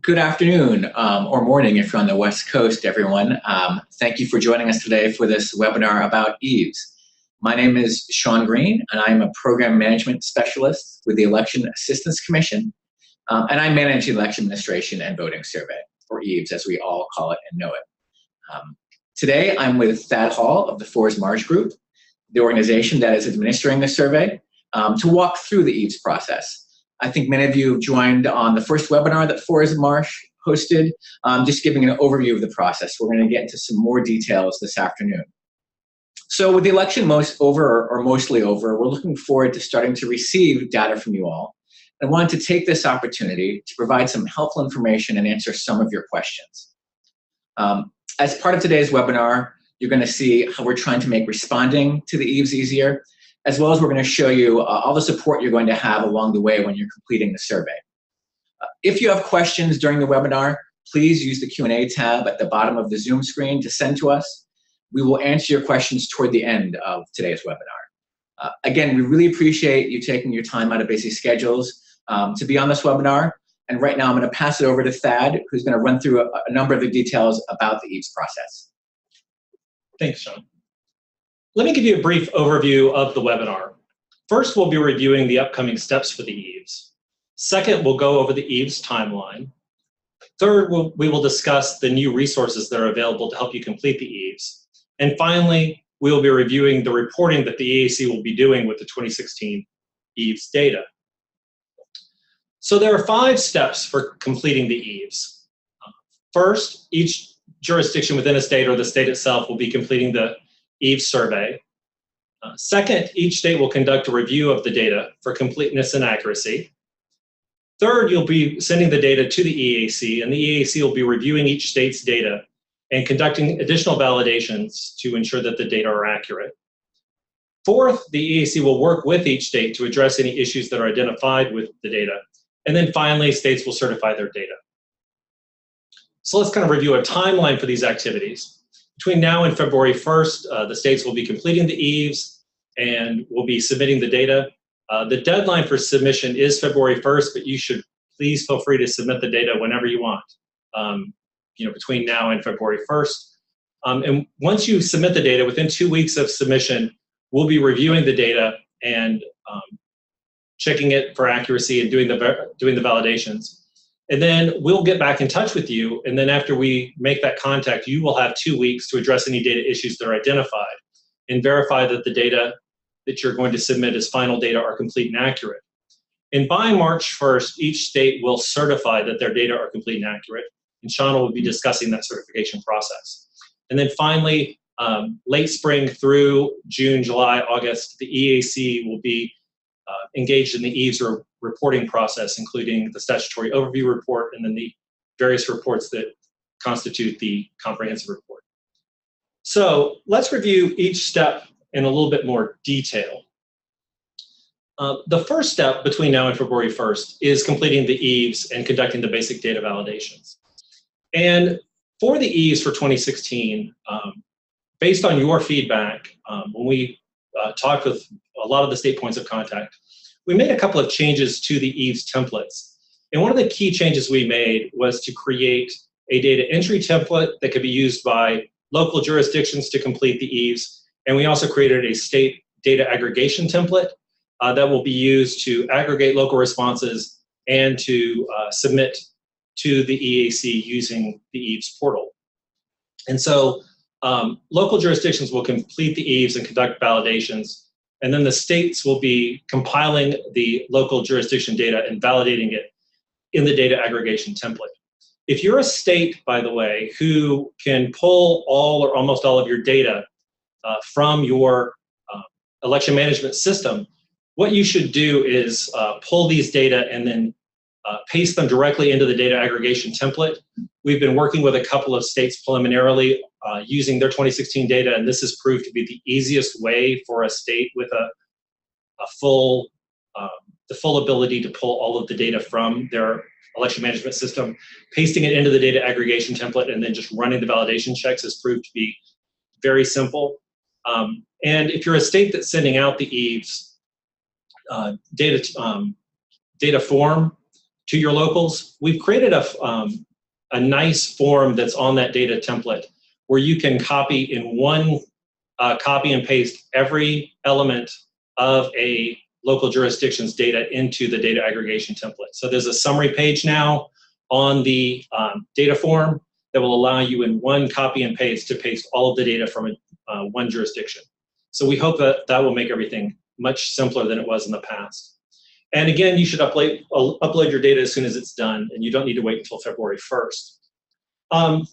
Good afternoon, or morning if you're on the West Coast, everyone. Thank you for joining us today for this webinar about Eaves. My name is Sean Green, and I'm a Program Management Specialist with the Election Assistance Commission, and I manage the Election Administration and Voting Survey, or Eaves as we all call it and know it. Today, I'm with Thad Hall of the Forres Marsh Group, the organization that is administering the survey, to walk through the Eaves process. I think many of you have joined on the first webinar that Forres Marsh hosted, just giving an overview of the process. We're going to get into some more details this afternoon. So with the election mostly over, we're looking forward to starting to receive data from you all. I wanted to take this opportunity to provide some helpful information and answer some of your questions. As part of today's webinar, you're going to see how we're trying to make responding to the Eaves easier, as well as we're going to show you all the support you're going to have along the way when you're completing the survey. If you have questions during the webinar, please use the Q&A tab at the bottom of the Zoom screen to send to us. We will answer your questions toward the end of today's webinar. Again, we really appreciate you taking your time out of busy schedules to be on this webinar. And right now I'm going to pass it over to Thad, who's going to run through a number of the details about the Eaves process. Thanks, Sean. Let me give you a brief overview of the webinar. First, we'll be reviewing the upcoming steps for the Eaves. Second, we'll go over the Eaves timeline. Third, we will discuss the new resources that are available to help you complete the Eaves. And finally, we will be reviewing the reporting that the EAC will be doing with the 2016 Eaves data. So there are 5 steps for completing the Eaves. First, each jurisdiction within a state or the state itself will be completing the Eaves survey. Second, each state will conduct a review of the data for completeness and accuracy. Third, you'll be sending the data to the EAC, and the EAC will be reviewing each state's data and conducting additional validations to ensure that the data are accurate. Fourth, the EAC will work with each state to address any issues that are identified with the data. And then finally, states will certify their data. So let's kind of review a timeline for these activities. Between now and February 1st, the states will be completing the Eaves and will be submitting the data. The deadline for submission is February 1st, but you should please feel free to submit the data whenever you want, between now and February 1st. And once you submit the data, within 2 weeks of submission, we'll be reviewing the data and checking it for accuracy and doing the validations. And then we'll get back in touch with you, and then after we make that contact, you will have 2 weeks to address any data issues that are identified and verify that the data that you're going to submit as final data are complete and accurate. And by March 1st, each state will certify that their data are complete and accurate, and Shauna will be discussing that certification process. And then finally, late spring through June, July, August, the EAC will be engaged in the Eaves reporting process, including the statutory overview report and then the various reports that constitute the comprehensive report. So let's review each step in a little bit more detail. The first step between now and February 1st is completing the Eaves and conducting the basic data validations. And for the Eaves for 2016, based on your feedback, when we talked with a lot of the state points of contact, we made a couple of changes to the Eaves templates. And one of the key changes we made was to create a data entry template that could be used by local jurisdictions to complete the Eaves. And we also created a state data aggregation template that will be used to aggregate local responses and to submit to the EAC using the Eaves portal. And so local jurisdictions will complete the Eaves and conduct validations, and then the states will be compiling the local jurisdiction data and validating it in the data aggregation template. If you're a state, by the way, who can pull all or almost all of your data from your election management system, what you should do is pull these data and then paste them directly into the data aggregation template. We've been working with a couple of states preliminarily using their 2016 data, and this has proved to be the easiest way for a state with the full ability to pull all of the data from their election management system. Pasting it into the data aggregation template and then just running the validation checks has proved to be very simple. And if you're a state that's sending out the Eaves data form, to your locals, we've created a nice form that's on that data template where you can copy in one copy and paste every element of a local jurisdiction's data into the data aggregation template. So there's a summary page now on the data form that will allow you in one copy and paste to paste all of the data from one jurisdiction. So we hope that that will make everything much simpler than it was in the past. And again, you should upload your data as soon as it's done, and you don't need to wait until February 1st.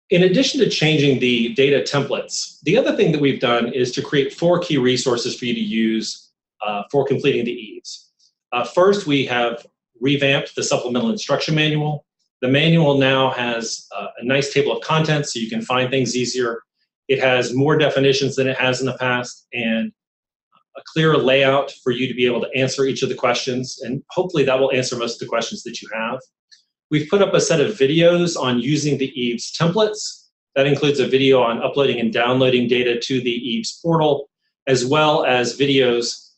In addition to changing the data templates, the other thing that we've done is to create 4 key resources for you to use for completing the EAVS. First, we have revamped the Supplemental Instruction Manual. The manual now has a nice table of contents so you can find things easier. It has more definitions than it has in the past and a clearer layout for you to be able to answer each of the questions, and hopefully that will answer most of the questions that you have. We've put up a set of videos on using the EAVS templates. That includes a video on uploading and downloading data to the EAVS portal, as well as videos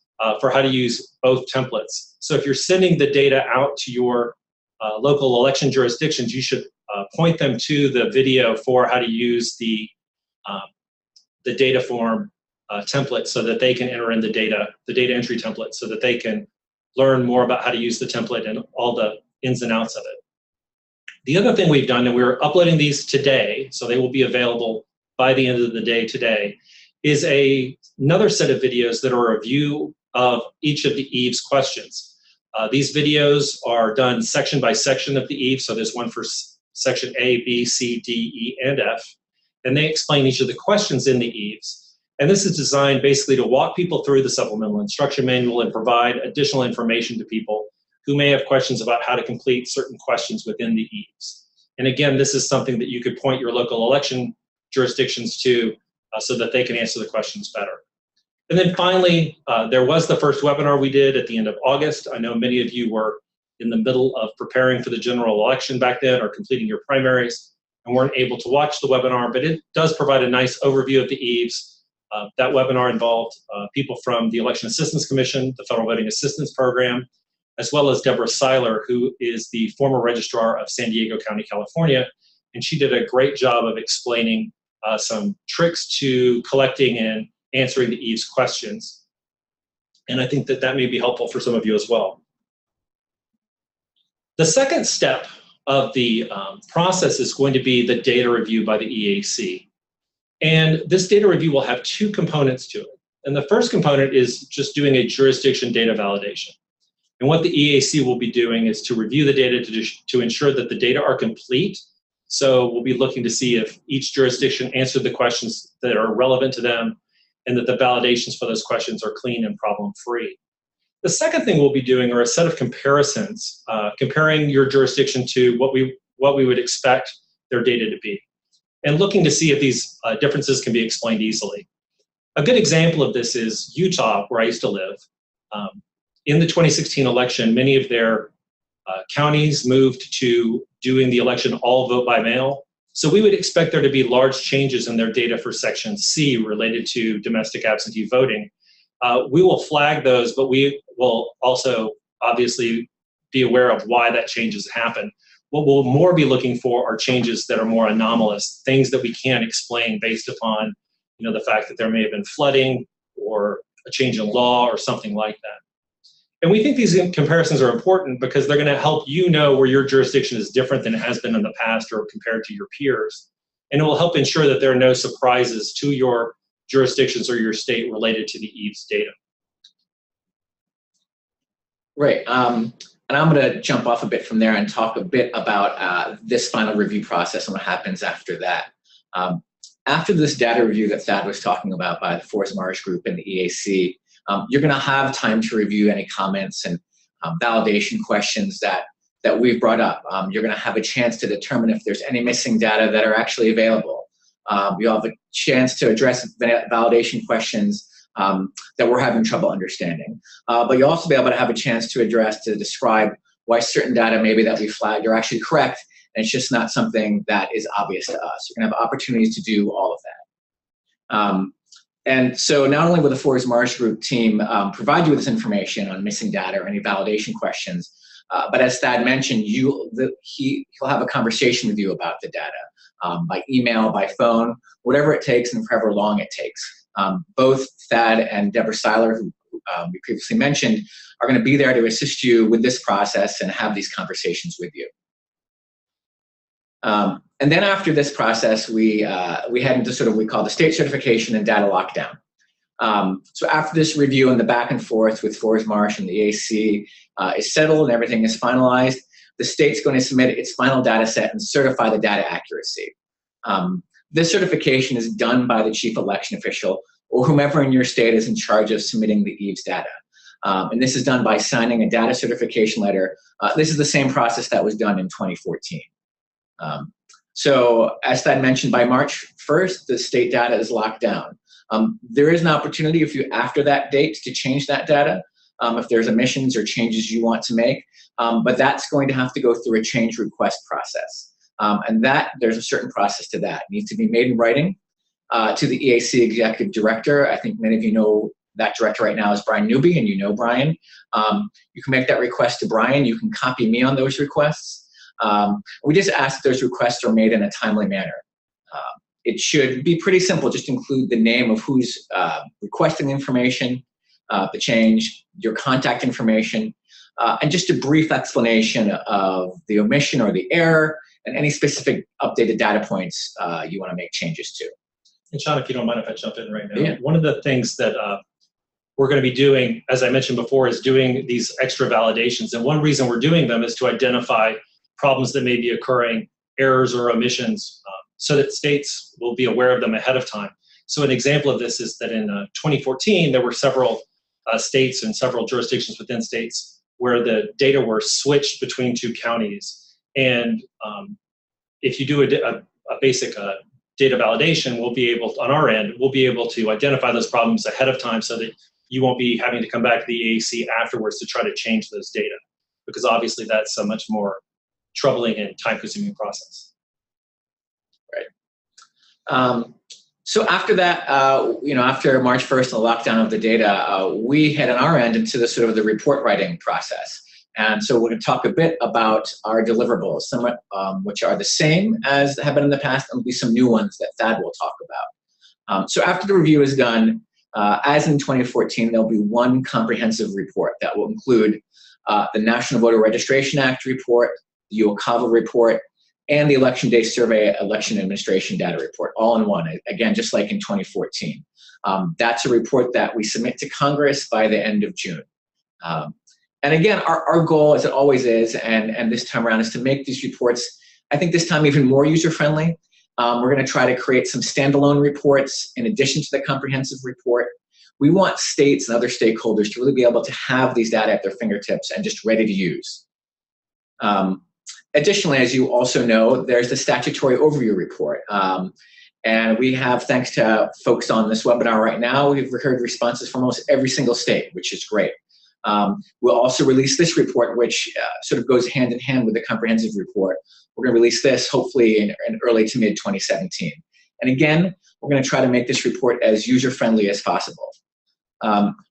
for how to use both templates. So if you're sending the data out to your local election jurisdictions, you should point them to the video for how to use the data form template so that they can enter in the data entry template so that they can learn more about how to use the template and all the ins and outs of it. The other thing we've done, and we're uploading these today, so they will be available by the end of the day today, is another set of videos that are a review of each of the EAVS questions. These videos are done section by section of the EAVS, so there's one for section A, B, C, D, E, and F, and they explain each of the questions in the EAVS. And this is designed basically to walk people through the Supplemental Instruction Manual and provide additional information to people who may have questions about how to complete certain questions within the EAVS. And again, this is something that you could point your local election jurisdictions to so that they can answer the questions better. And then finally, there was the first webinar we did at the end of August. I know many of you were in the middle of preparing for the general election back then or completing your primaries and weren't able to watch the webinar, but it does provide a nice overview of the EAVS. That webinar involved people from the Election Assistance Commission, the Federal Voting Assistance Program, as well as Deborah Seiler, who is the former registrar of San Diego County, California. And she did a great job of explaining some tricks to collecting and answering the EAVS questions. And I think that that may be helpful for some of you as well. The second step of the process is going to be the data review by the EAC. And this data review will have 2 components to it. And the first component is just doing a jurisdiction data validation. And what the EAC will be doing is to review the data to ensure that the data are complete. So we'll be looking to see if each jurisdiction answered the questions that are relevant to them and that the validations for those questions are clean and problem-free. The second thing we'll be doing are a set of comparisons, comparing your jurisdiction to what we would expect their data to be, and looking to see if these differences can be explained easily. A good example of this is Utah, where I used to live. In the 2016 election, many of their counties moved to doing the election all vote by mail. So we would expect there to be large changes in their data for Section C related to domestic absentee voting. We will flag those, but we will also obviously be aware of why that change has happened. What we'll more be looking for are changes that are more anomalous, things that we can't explain based upon, the fact that there may have been flooding or a change in law or something like that. And we think these comparisons are important because they're going to help you know where your jurisdiction is different than it has been in the past or compared to your peers. And it will help ensure that there are no surprises to your jurisdictions or your state related to the EAVS data. Right. And I'm going to jump off a bit from there and talk a bit about this final review process and what happens after that. After this data review that Thad was talking about by the Forest Marsh Group and the EAC, you're going to have time to review any comments and validation questions that we've brought up. You're going to have a chance to determine if there's any missing data that are actually available. You'll have a chance to address validation questions that we're having trouble understanding. But you'll also be able to have a chance to describe why certain data maybe that we flagged are actually correct, and it's just not something that is obvious to us. You're going to have opportunities to do all of that. And so not only will the Forest Marsh Group team provide you with this information on missing data or any validation questions, But as Thad mentioned, he'll have a conversation with you about the data by email, by phone, whatever it takes and for however long it takes. Both Thad and Deborah Seiler, who we previously mentioned, are going to be there to assist you with this process and have these conversations with you. And then after this process, we head into sort of what we call the state certification and data lockdown. So after this review and the back and forth with Forsmarsh and the EAC is settled and everything is finalized, the state's going to submit its final data set and certify the data accuracy. This certification is done by the chief election official or whomever in your state is in charge of submitting the EAVS data. And this is done by signing a data certification letter. This is the same process that was done in 2014. So as Thad mentioned, by March 1st, the state data is locked down. There is an opportunity after that date to change that data if there's omissions or changes you want to make, but that's going to have to go through a change request process. And there's a certain process to that. It needs to be made in writing to the EAC executive director. I think many of you know that director right now is Brian Newby, and you know Brian. You can make that request to Brian. You can copy me on those requests. We just ask that those requests are made in a timely manner. It should be pretty simple. Just include the name of who's requesting the information, the change, your contact information, and just a brief explanation of the omission or the error and any specific updated data points you want to make changes to. And Sean, if you don't mind if I jump in right now, yeah. One of the things that we're going to be doing, as I mentioned before, is doing these extra validations. And one reason we're doing them is to identify problems that may be occurring, errors or omissions, so that states will be aware of them ahead of time. So an example of this is that in 2014, there were several states and several jurisdictions within states where the data were switched between two counties. And if you do a basic data validation, we'll be able, on our end, we'll be able to identify those problems ahead of time so that you won't be having to come back to the EAC afterwards to try to change those data, because obviously that's a much more troubling and time-consuming process. Right. So after that, after March 1st, the lockdown of the data, we head on our end into the sort of the report writing process. And so we're going to talk a bit about our deliverables, some which are the same as have been in the past, and there'll be some new ones that Thad will talk about. So after the review is done, as in 2014, there'll be one comprehensive report that will include the National Voter Registration Act report, the UOCAVA report, and the Election Day Survey Election Administration Data Report, all in one, again, just like in 2014. That's a report that we submit to Congress by the end of June. And again, our goal, as it always is, and this time around, is to make these reports, I think this time even more user-friendly. We're going to try to create some standalone reports in addition to the comprehensive report. We want states and other stakeholders to really be able to have these data at their fingertips and just ready to use. Additionally, as you also know, there's the statutory overview report. And we have, thanks to folks on this webinar right now, we've heard responses from almost every single state, which is great. We'll also release this report, which sort of goes hand in hand with the comprehensive report. We're going to release this hopefully in early to mid 2017. And again, we're going to try to make this report as user-friendly as possible.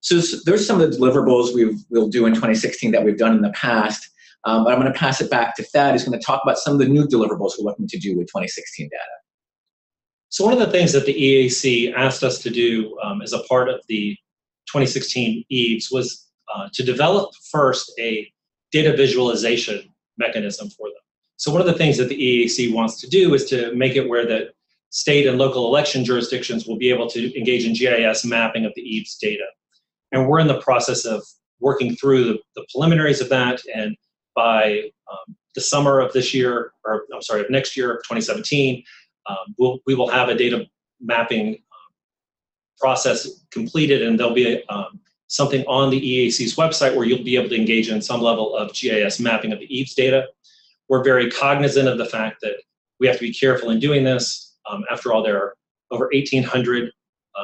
So those are some of the deliverables we'll do in 2016 that we've done in the past. But I'm going to pass it back to Thad, who's going to talk about some of the new deliverables we're looking to do with 2016 data. So one of the things that the EAC asked us to do as a part of the 2016 EAVS was to develop first a data visualization mechanism for them. So one of the things that the EAC wants to do is to make it where the state and local election jurisdictions will be able to engage in GIS mapping of the EAVS data. And we're in the process of working through the preliminaries of that, and by the summer of this year, or I'm sorry, of next year, 2017, we will have a data mapping process completed, and there'll be something on the EAC's website where you'll be able to engage in some level of GIS mapping of the EAVS data. We're very cognizant of the fact that we have to be careful in doing this. After all, there are over 1,800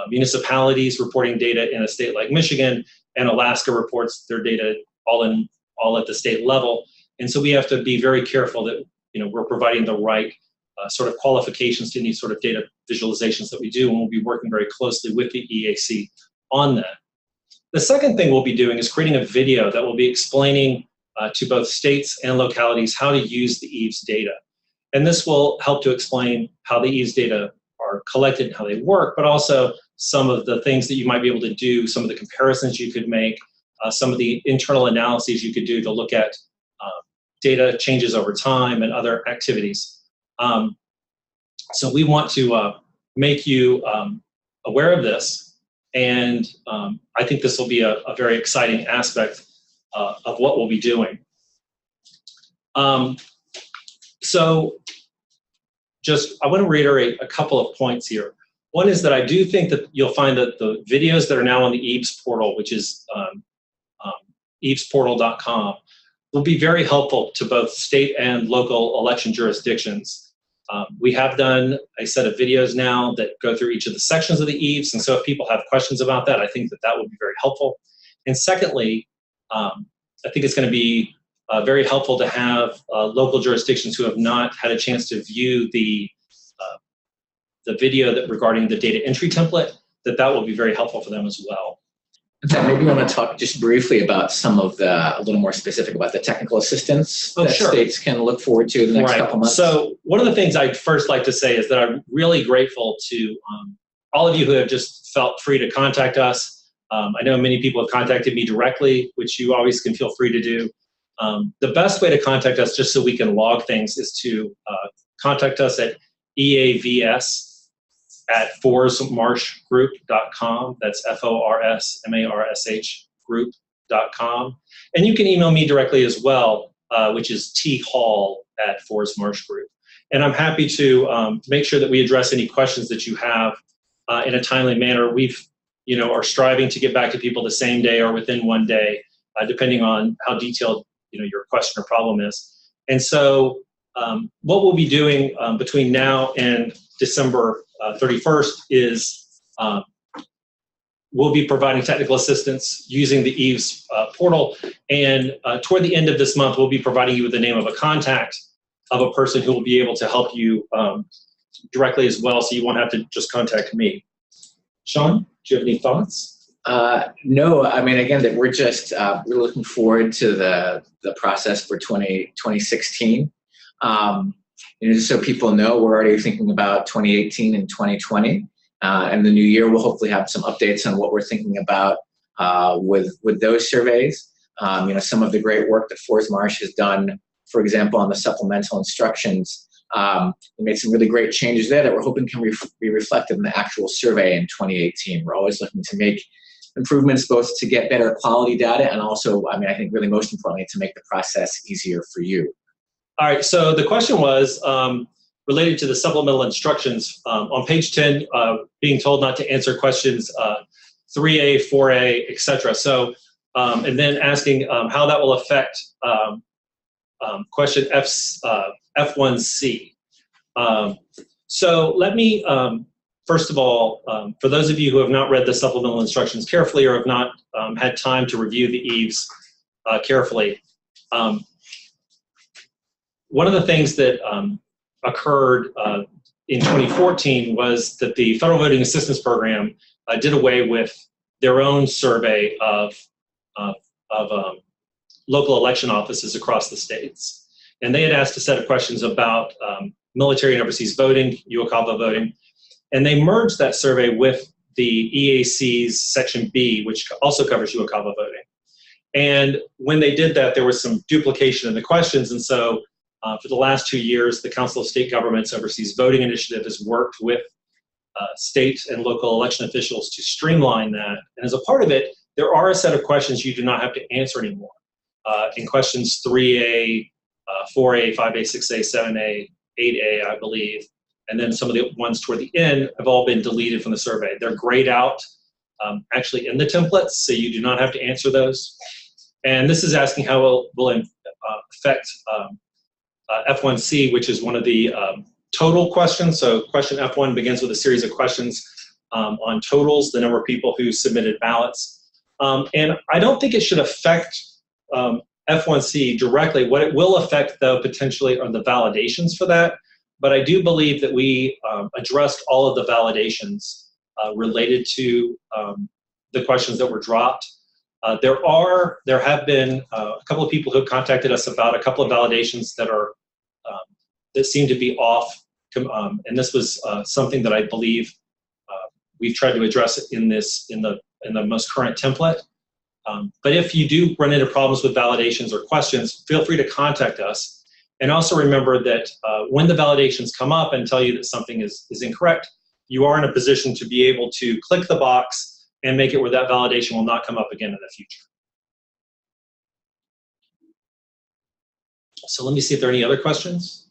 municipalities reporting data in a state like Michigan, and Alaska reports their data all at the state level. And so we have to be very careful that we're providing the right sort of qualifications to any sort of data visualizations that we do, and we'll be working very closely with the EAC on that. The second thing we'll be doing is creating a video that will be explaining to both states and localities how to use the EAVS data. And this will help to explain how the EAVS data are collected and how they work, but also some of the things that you might be able to do, some of the comparisons you could make, some of the internal analyses you could do to look at data changes over time and other activities. So we want to make you aware of this, and I think this will be a very exciting aspect of what we'll be doing. So I want to reiterate a couple of points here. One is that I do think that you'll find that the videos that are now on the Eaves portal, which is eavesportal.com, will be very helpful to both state and local election jurisdictions. We have done a set of videos now that go through each of the sections of the Eaves, and so if people have questions about that, I think that that would be very helpful. And secondly, I think it's going to be very helpful to have local jurisdictions who have not had a chance to view the video regarding the data entry template, that will be very helpful for them as well. Maybe you want to talk just briefly about some of a little more specific about the technical assistance that states can look forward to in the next couple months. So one of the things I'd first like to say is that I'm really grateful to all of you who have just felt free to contact us. I know many people have contacted me directly, which you always can feel free to do. The best way to contact us, just so we can log things, is to contact us at EAVS at forsmarshgroup.com. That's FORSMARSH group.com. And you can email me directly as well, which is thall@forsmarshgroup. And I'm happy to make sure that we address any questions that you have in a timely manner. We've, are striving to get back to people the same day or within one day, depending on how detailed your question or problem is. And so what we'll be doing between now and December 31st is we'll be providing technical assistance using the Eaves portal, and toward the end of this month, we'll be providing you with the name of a contact of a person who will be able to help you directly as well, so you won't have to just contact me. Sean, do you have any thoughts? No, I mean, again, that we're just we're looking forward to the process for 2016. Just so people know, we're already thinking about 2018 and 2020, and the new year we'll hopefully have some updates on what we're thinking about with those surveys. Some of the great work that Forsmarsh has done, for example, on the supplemental instructions. We made some really great changes there that we're hoping can be reflected in the actual survey in 2018. We're always looking to make improvements both to get better quality data and also, I think really most importantly, to make the process easier for you. All right, so the question was related to the supplemental instructions. On page 10, being told not to answer questions 3A, 4A, etc. So, and then asking how that will affect question F1C. So let me, first of all, for those of you who have not read the supplemental instructions carefully or have not had time to review the Eaves carefully, one of the things that occurred in 2014 was that the Federal Voting Assistance Program did away with their own survey of local election offices across the states. And they had asked a set of questions about military and overseas voting, UOCAVA voting, and they merged that survey with the EAC's Section B, which also covers UOCAVA voting. And when they did that, there was some duplication in the questions, and so for the last 2 years, the Council of State Governments Overseas Voting Initiative has worked with state and local election officials to streamline that. And as a part of it, there are a set of questions you do not have to answer anymore. In questions 3A, 4A, 5A, 6A, 7A, 8A, I believe, and then some of the ones toward the end have all been deleted from the survey. They're grayed out actually in the templates, so you do not have to answer those. And this is asking how it will affect F1C, which is one of the total questions. So question F1 begins with a series of questions on totals, the number of people who submitted ballots. And I don't think it should affect F1C directly. What it will affect, though, potentially are the validations for that. But I do believe that we addressed all of the validations related to the questions that were dropped. There have been a couple of people who have contacted us about a couple of validations that seem to be off, and this was something that I believe we've tried to address in the most current template. But if you do run into problems with validations or questions, feel free to contact us. And also remember that when the validations come up and tell you that something is incorrect, you are in a position to be able to click the box and make it where that validation will not come up again in the future. So let me see if there are any other questions.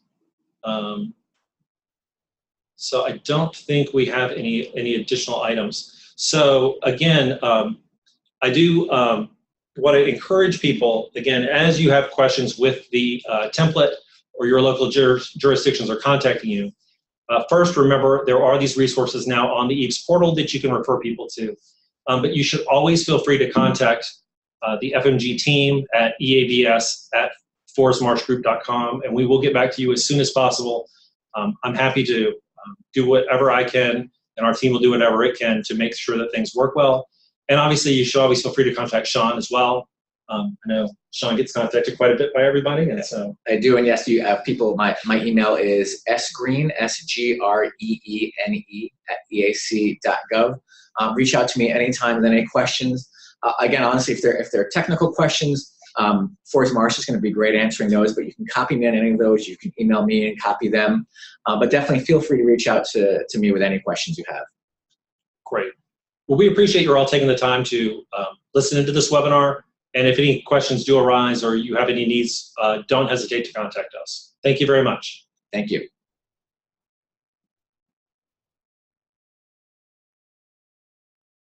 So I don't think we have any additional items. So again, I do want to encourage people, again, as you have questions with the template or your local jurisdictions are contacting you, first remember there are these resources now on the Eaves portal that you can refer people to. But you should always feel free to contact the FMG team at EAVS@forestmarshgroup.com, and we will get back to you as soon as possible. I'm happy to do whatever I can, and our team will do whatever it can to make sure that things work well. And obviously, you should always feel free to contact Sean as well. I know Sean gets contacted quite a bit by everybody, and so I do. And yes, you have people. My email is sgreen, SGREENE @eac.gov. Reach out to me anytime with any questions. Again, honestly, if they're technical questions, Forest Marsh is going to be great answering those. But you can copy me on any of those. You can email me and copy them. But definitely feel free to reach out to me with any questions you have. Great. Well, we appreciate you all taking the time to listen into this webinar. And if any questions do arise or you have any needs, don't hesitate to contact us. Thank you very much. Thank you.